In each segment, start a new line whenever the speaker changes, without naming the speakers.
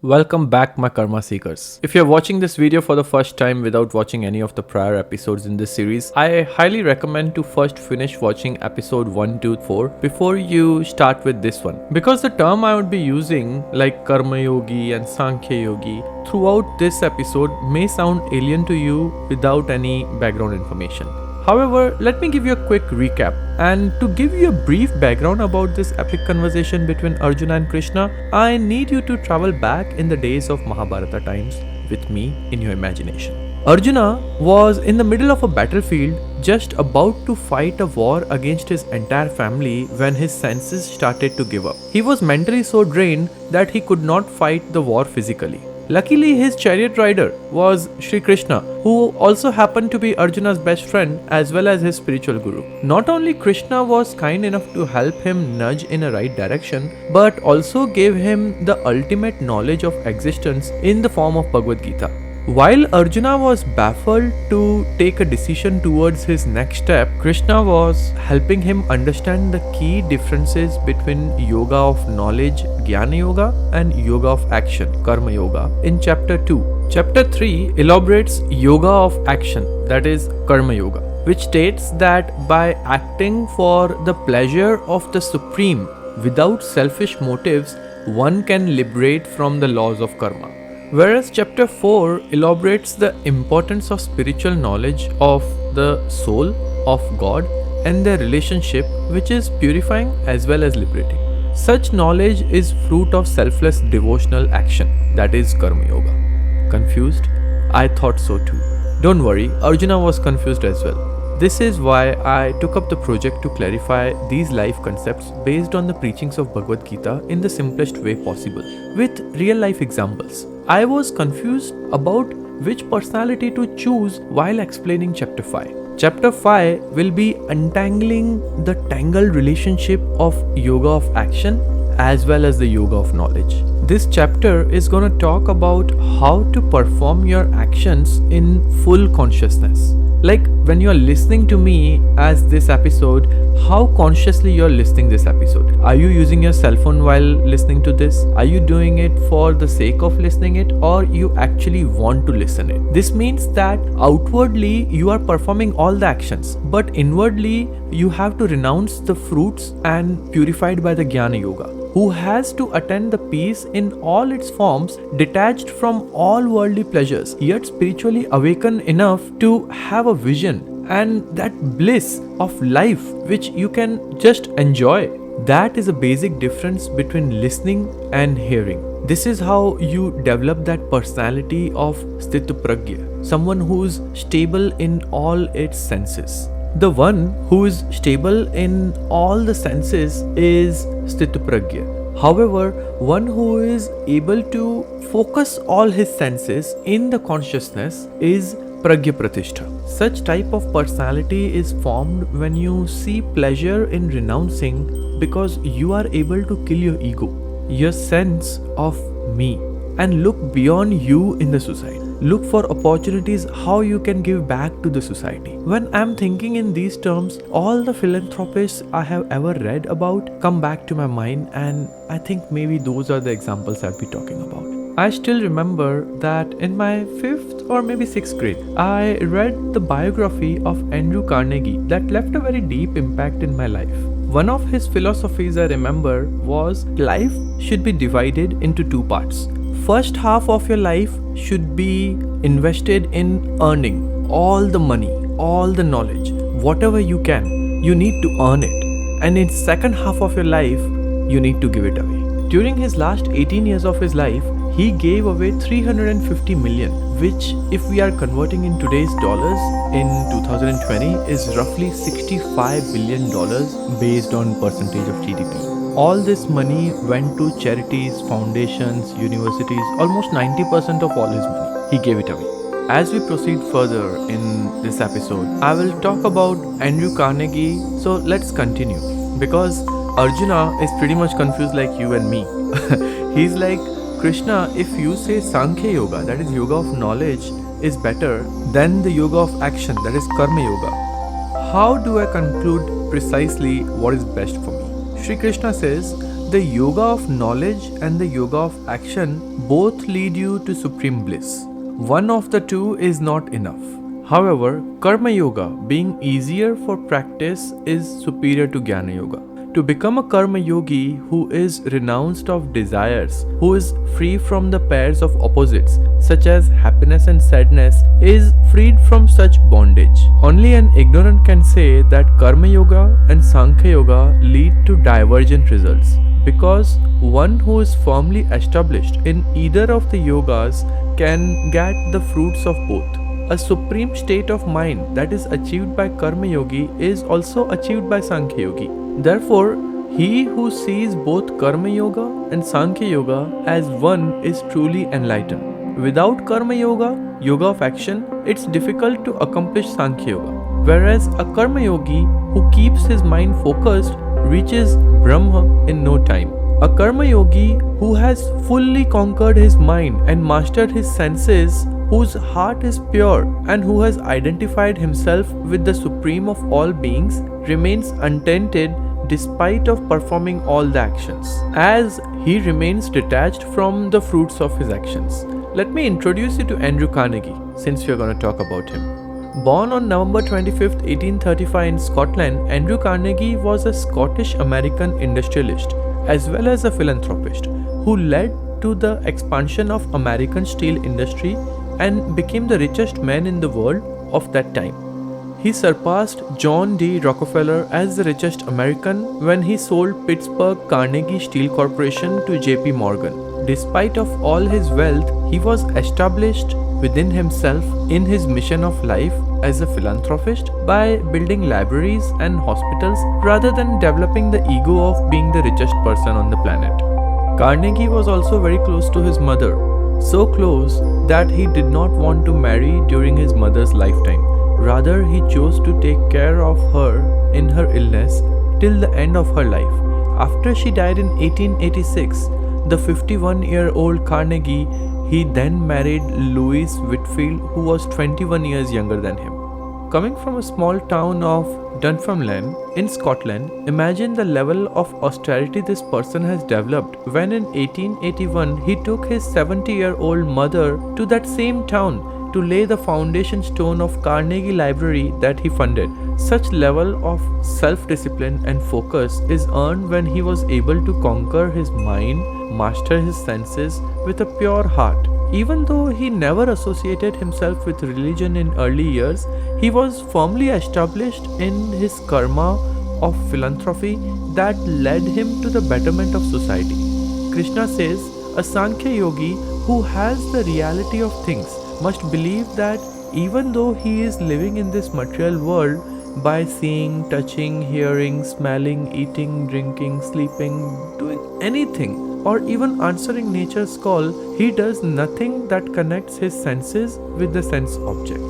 Welcome back, my Karma Seekers. If you're watching this video for the first time without watching any of the prior episodes in this series, I highly recommend to first finish watching episode 1 to 4 before you start with this one. Because the term I would be using, like Karma Yogi and Sankhya Yogi, throughout this episode may sound alien to you without any background information. However, let me give you a quick recap. And to give you a brief background about this epic conversation between Arjuna and Krishna, I need you to travel back in the days of Mahabharata times with me in your imagination. Arjuna was in the middle of a battlefield, just about to fight a war against his entire family when his senses started to give up. He was mentally so drained that he could not fight the war physically. Luckily, his chariot rider was Sri Krishna, who also happened to be Arjuna's best friend as well as his spiritual guru. Not only Krishna was kind enough to help him nudge in a right direction, but also gave him the ultimate knowledge of existence in the form of Bhagavad Gita. While Arjuna was baffled to take a decision towards his next step, Krishna was helping him understand the key differences between yoga of knowledge, Jnana Yoga, and yoga of action, Karma Yoga, in chapter 2. Chapter 3 elaborates yoga of action, that is Karma Yoga, which states that by acting for the pleasure of the Supreme without selfish motives, one can liberate from the laws of karma. Whereas chapter 4 elaborates the importance of spiritual knowledge of the soul, of God, and their relationship, which is purifying as well as liberating. Such knowledge is fruit of selfless devotional action, that is Karma Yoga. Confused? I thought so too. Don't worry, Arjuna was confused as well. This is why I took up the project to clarify these life concepts based on the preachings of Bhagavad Gita in the simplest way possible, with real life examples. I was confused about which personality to choose while explaining chapter 5. Chapter 5 will be untangling the tangled relationship of yoga of action as well as the yoga of knowledge. This chapter is going to talk about how to perform your actions in full consciousness. Like when you're listening to me as this episode, how consciously you're listening this episode. Are you using your cell phone while listening to this? Are you doing it for the sake of listening it, or you actually want to listen it? This means that outwardly you are performing all the actions, but inwardly you have to renounce the fruits and purified by the Jnana Yoga, who has to attain the peace in all its forms, detached from all worldly pleasures, yet spiritually awakened enough to have a vision and that bliss of life which you can just enjoy. That is a basic difference between listening and hearing. This is how you develop that personality of Sthitapragya, someone who's stable in all its senses. The one who is stable in all the senses is Sthitapragya. However, one who is able to focus all his senses in the consciousness is Pragya Pratishtha. Such type of personality is formed when you see pleasure in renouncing, because you are able to kill your ego, your sense of me, and look beyond you in the society. Look for opportunities how you can give back to the society. When I'm thinking in these terms, all the philanthropists I have ever read about come back to my mind, and I think maybe those are the examples I'll be talking about. I still remember that in my 5th or maybe 6th grade, I read the biography of Andrew Carnegie that left a very deep impact in my life. One of his philosophies I remember was life should be divided into 2 parts. First half of your life should be invested in earning all the money, all the knowledge, whatever you can. You need to earn it. And in second half of your life, you need to give it away. During his last 18 years of his life, he gave away 350 million, which if we are converting in today's dollars in 2020 is roughly $65 billion based on percentage of GDP. All this money went to charities, foundations, universities, almost 90% of all his money. He gave it away. As we proceed further in this episode, I will talk about Andrew Carnegie, so let's continue. Because Arjuna is pretty much confused like you and me. He's like, Krishna, if you say Sankhya Yoga, that is yoga of knowledge, is better than the yoga of action, that is Karma Yoga, how do I conclude precisely what is best for me? Sri Krishna says, The yoga of knowledge and the yoga of action both lead you to supreme bliss. One of the two is not enough. However, Karma Yoga, being easier for practice, is superior to Jnana Yoga. To become a Karma Yogi who is renounced of desires, who is free from the pairs of opposites such as happiness and sadness, is freed from such bondage. Only an ignorant can say that Karma Yoga and Sankhya Yoga lead to divergent results, because one who is firmly established in either of the yogas can get the fruits of both. A supreme state of mind that is achieved by Karma Yogi is also achieved by Sankhya Yogi. Therefore, he who sees both Karma Yoga and Sankhya Yoga as one is truly enlightened. Without Karma Yoga, Yoga of action, it's difficult to accomplish Sankhya Yoga. Whereas a Karma Yogi who keeps his mind focused reaches Brahma in no time. A Karma Yogi who has fully conquered his mind and mastered his senses, whose heart is pure and who has identified himself with the supreme of all beings, remains untainted despite of performing all the actions, as he remains detached from the fruits of his actions. Let me introduce you to Andrew Carnegie, since we are going to talk about him. Born on November 25th, 1835 in Scotland, Andrew Carnegie was a Scottish-American industrialist as well as a philanthropist who led to the expansion of American steel industry and became the richest man in the world of that time. He surpassed John D. Rockefeller as the richest American when he sold Pittsburgh Carnegie Steel Corporation to J.P. Morgan. Despite of all his wealth, he was established within himself in his mission of life as a philanthropist by building libraries and hospitals rather than developing the ego of being the richest person on the planet. Carnegie was also very close to his mother, so close that he did not want to marry during his mother's lifetime. Rather, he chose to take care of her in her illness till the end of her life. After she died in 1886, the 51-year-old Carnegie, he then married Louise Whitfield, who was 21 years younger than him. Coming from a small town of Dunfermline in Scotland, imagine the level of austerity this person has developed when in 1881 he took his 70-year-old mother to that same town to lay the foundation stone of Carnegie Library that he funded. Such level of self-discipline and focus is earned when he was able to conquer his mind, master his senses with a pure heart. Even though he never associated himself with religion in early years, he was firmly established in his karma of philanthropy that led him to the betterment of society. Krishna says, a Sankhya yogi who has the reality of things must believe that even though he is living in this material world by seeing, touching, hearing, smelling, eating, drinking, sleeping, doing anything, or even answering nature's call, he does nothing that connects his senses with the sense object.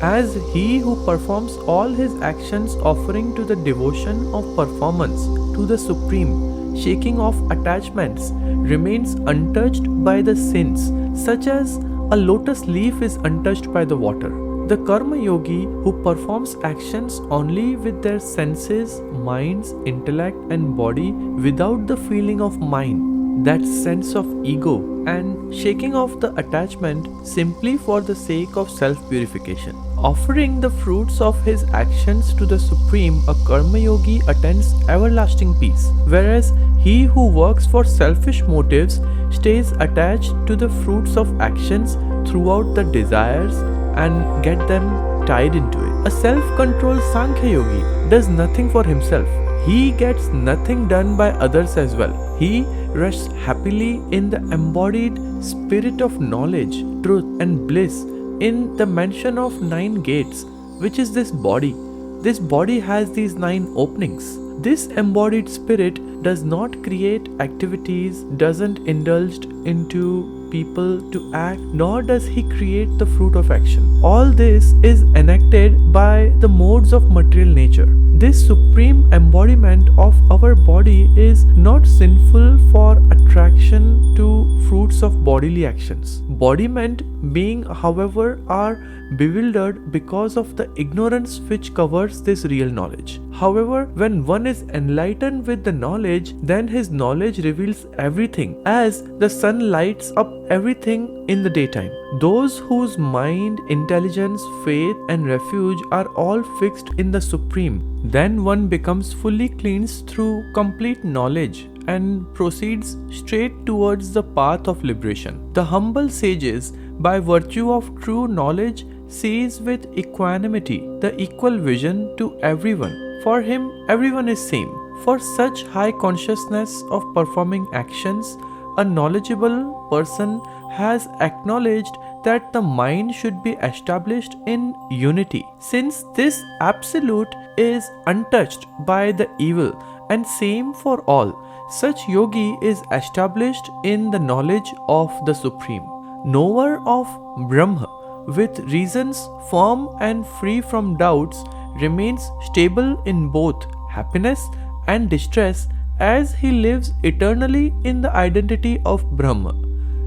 As he who performs all his actions offering to the devotion of performance to the Supreme, shaking off attachments, remains untouched by the sins, such as a lotus leaf is untouched by the water. The Karma Yogi who performs actions only with their senses, minds, intellect and body without the feeling of mind, that sense of ego, and shaking off the attachment simply for the sake of self-purification. Offering the fruits of his actions to the Supreme, a Karma Yogi attains everlasting peace, whereas he who works for selfish motives stays attached to the fruits of actions throughout the desires and get them tied into it. A self-controlled Sankhya Yogi does nothing for himself. He gets nothing done by others as well. He rests happily in the embodied spirit of knowledge, truth and bliss in the mansion of 9 gates, which is this body. This body has these 9 openings. This embodied spirit does not create activities, doesn't indulge into people to act, nor does he create the fruit of action. All this is enacted by the modes of material nature. This supreme embodiment of our body is not sinful for attraction to fruits of bodily actions. Bodiment being, however, are bewildered because of the ignorance which covers this real knowledge. However, when one is enlightened with the knowledge, then his knowledge reveals everything, as the sun lights up everything in the daytime. Those whose mind, intelligence, faith, and refuge are all fixed in the Supreme, then one becomes fully cleansed through complete knowledge and proceeds straight towards the path of liberation. The humble sages, by virtue of true knowledge, sees with equanimity the equal vision to everyone. For him, everyone is same. For such high consciousness of performing actions, a knowledgeable person has acknowledged that the mind should be established in unity, since this absolute is untouched by the evil and same for all. Such yogi is established in the knowledge of the Supreme. Knower of Brahma, with reasons firm and free from doubts, remains stable in both happiness and distress as he lives eternally in the identity of Brahma.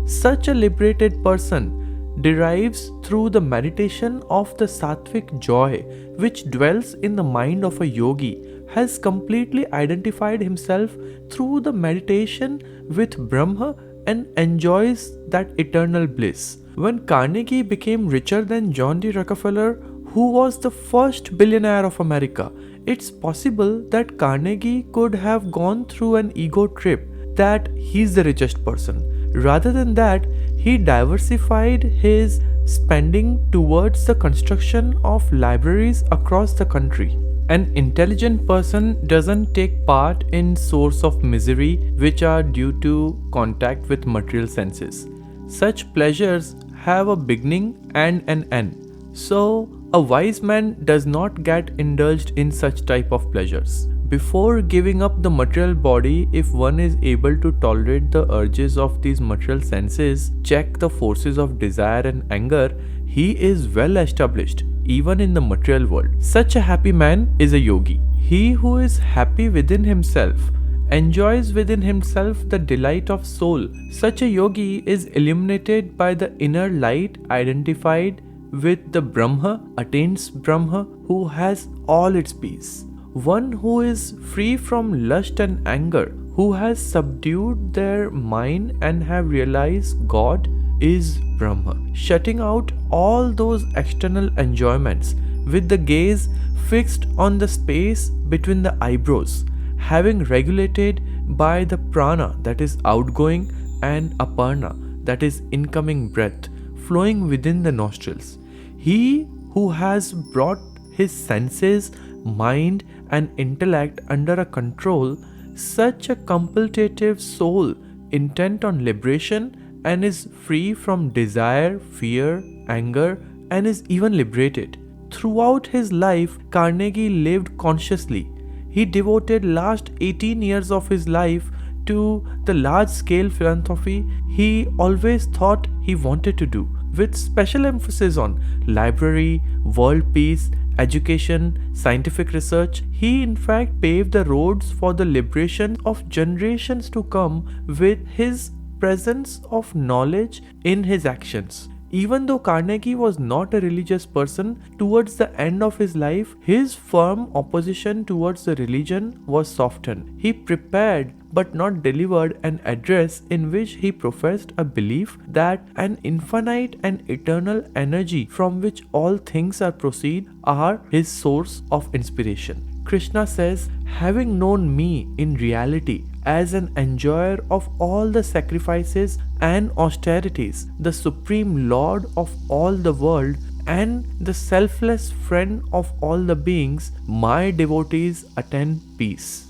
Such a liberated person derives through the meditation of the sattvic joy which dwells in the mind of a yogi, has completely identified himself through the meditation with Brahma and enjoys that eternal bliss. When Carnegie became richer than John D. Rockefeller, who was the first billionaire of America, it's possible that Carnegie could have gone through an ego trip that he's the richest person. Rather than that, he diversified his spending towards the construction of libraries across the country. An intelligent person doesn't take part in sources of misery which are due to contact with material senses. Such pleasures have a beginning and an end. So, a wise man does not get indulged in such type of pleasures. Before giving up the material body, if one is able to tolerate the urges of these material senses, check the forces of desire and anger, he is well established even in the material world. Such a happy man is a yogi. He who is happy within himself enjoys within himself the delight of soul. Such a yogi is illuminated by the inner light, identified with the Brahma, attains Brahma, who has all its peace. One who is free from lust and anger, who has subdued their mind and have realized God is Brahma, shutting out all those external enjoyments with the gaze fixed on the space between the eyebrows, having regulated by the prana, that is outgoing, and aparna, that is incoming breath, flowing within the nostrils. He who has brought his senses, mind, and intellect under a control, such a contemplative soul intent on liberation and is free from desire, fear, anger, and is even liberated. Throughout his life, Carnegie lived consciously. He devoted last 18 years of his life to the large-scale philanthropy he always thought he wanted to do, with special emphasis on library, world peace, education, scientific research. He in fact paved the roads for the liberation of generations to come with his presence of knowledge in his actions. Even though Carnegie was not a religious person, towards the end of his life, his firm opposition towards the religion was softened. He prepared but not delivered an address in which he professed a belief that an infinite and eternal energy from which all things are proceed are his source of inspiration. Krishna says, having known me in reality as an enjoyer of all the sacrifices and austerities, the Supreme Lord of all the world, and the selfless friend of all the beings, my devotees attain peace.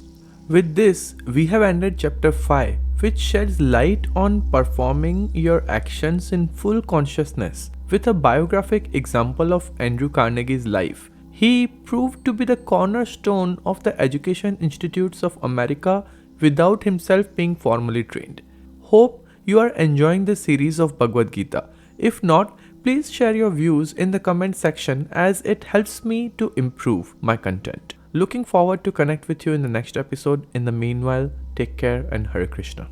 With this, we have ended chapter 5, which sheds light on performing your actions in full consciousness with a biographic example of Andrew Carnegie's life. He proved to be the cornerstone of the education institutes of America without himself being formally trained. Hope you are enjoying this series of Bhagavad Gita. If not, please share your views in the comment section as it helps me to improve my content. Looking forward to connect with you in the next episode. In the meanwhile, take care and Hare Krishna.